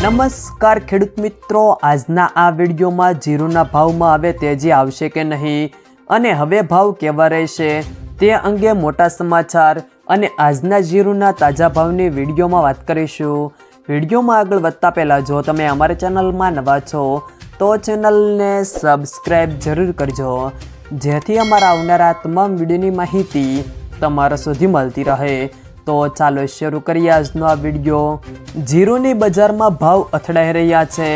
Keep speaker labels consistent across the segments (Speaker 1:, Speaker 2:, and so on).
Speaker 1: નમસ્કાર ખેડૂત મિત્રો, આજના આ વિડીયોમાં જીરુના ભાવમાં હવે તેજી આવશે કે નહીં અને હવે ભાવ કેવા રહેશે તે અંગે મોટા સમાચાર અને આજના જીરુના તાજા ભાવની વિડીયોમાં વાત કરીશું। વિડીયોમાં આગળ વધતા પહેલાં જો તમે અમારી ચેનલમાં નવા છો તો ચેનલને સબસ્ક્રાઈબ જરૂર કરજો, જેથી અમારા આવનારા તમામ વિડીયોની માહિતી તમારા સુધી મળતી રહે। તો ચાલો શરૂ કરીએ આજનો આ વિડીયો। જીરુની બજારમાં ભાવ અથડાઈ રહ્યા છે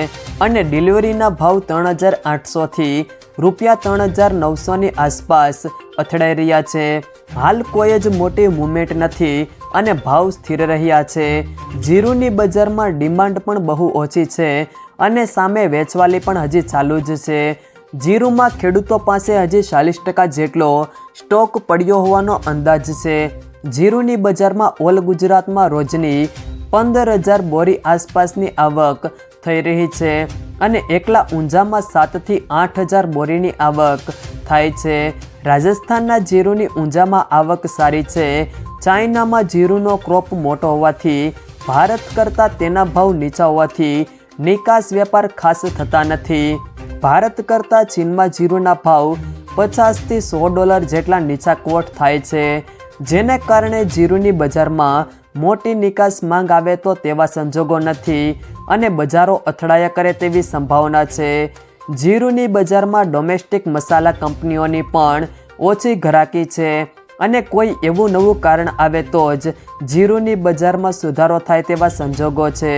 Speaker 1: અને ડિલિવરીના ભાવ 3800 થી રૂપિયા 3900ની આસપાસ અથડાઈ રહ્યા છે। હાલ કોઈ જ મોટી મૂવમેન્ટ નથી અને ભાવ સ્થિર રહ્યા છે। જીરુની બજારમાં ડિમાન્ડ પણ બહુ ઓછી છે અને સામે વેચવાલી પણ હજી ચાલુ જ છે। જીરુમાં ખેડૂતો પાસે હજી 40% જેટલો સ્ટોક પડ્યો હોવાનો અંદાજ છે। જીરુની બજારમાં ઓલ ગુજરાતમાં રોજની 15000 બોરી આસપાસની આવક થઈ રહી છે અને એકલા ઊંઝામાં 7 થી 8000 બોરીની આવક થાય છે। રાજસ્થાનના જીરુની ઊંઝામાં આવક સારી છે। ચાઇનામાં જીરુનો ક્રોપ મોટો હોવાથી ભારત કરતાં તેના ભાવ નીચા હોવાથી નિકાસ વેપાર ખાસ થતા નથી। ભારત કરતાં ચીનમાં જીરુના ભાવ $50 થી $100 જેટલા નીચા ક્વોટ થાય છે, જેને કારણે જીરુની બજારમાં મોટી નિકાસ માંગ આવે તો તેવા સંજોગો નથી અને બજારો અથડાયા કરે તેવી સંભાવના છે। જીરુની બજારમાં ડોમેસ્ટિક મસાલા કંપનીઓની પણ ઓછી ઘરાકી છે અને કોઈ એવું નવું કારણ આવે તો જ જીરુની બજારમાં સુધારો થાય તેવા સંજોગો છે।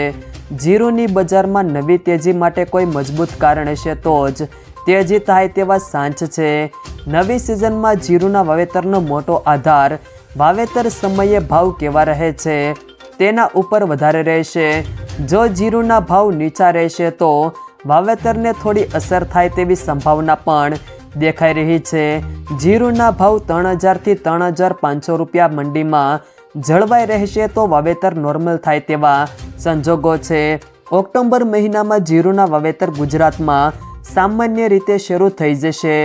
Speaker 1: જીરુની બજારમાં નવી તેજી માટે કોઈ મજબૂત કારણ હશે તો જ તેજી થાય તેવા સાંચ છે। નવી સિઝનમાં જીરુના વાવેતરનો મોટો આધાર વાવેતર સમયે ભાવ કેવા રહે છે તેના ઉપર વધારે રહેશે। જો જીરુના ભાવ નીચા રહેશે તો વાવેતરને થોડી અસર થાય તેવી સંભાવના પણ દેખાઈ રહી છે। જીરુના ભાવ 3000 થી 3500 રૂપિયા મંડીમાં જળવાઈ રહેશે તો વાવેતર નોર્મલ થાય તેવા સંજોગો છે। ઓક્ટોબર મહિનામાં જીરુના વાવેતર ગુજરાતમાં સામાન્ય રીતે શરૂ થઈ જશે।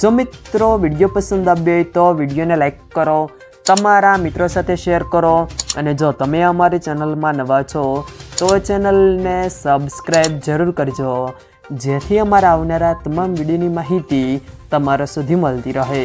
Speaker 1: જો મિત્રો વિડીયો પસંદ આવ્યો હોય તો વિડીયોને લાઈક કરો, તમારા મિત્રો સાથે શેર કરો અને જો તમે અમારી ચેનલમાં નવા છો તો ચેનલને સબસ્ક્રાઈબ જરૂર કરજો, જેથી અમારા આવનારા તમામ વિડીયોની માહિતી તમારા સુધી મળતી રહે।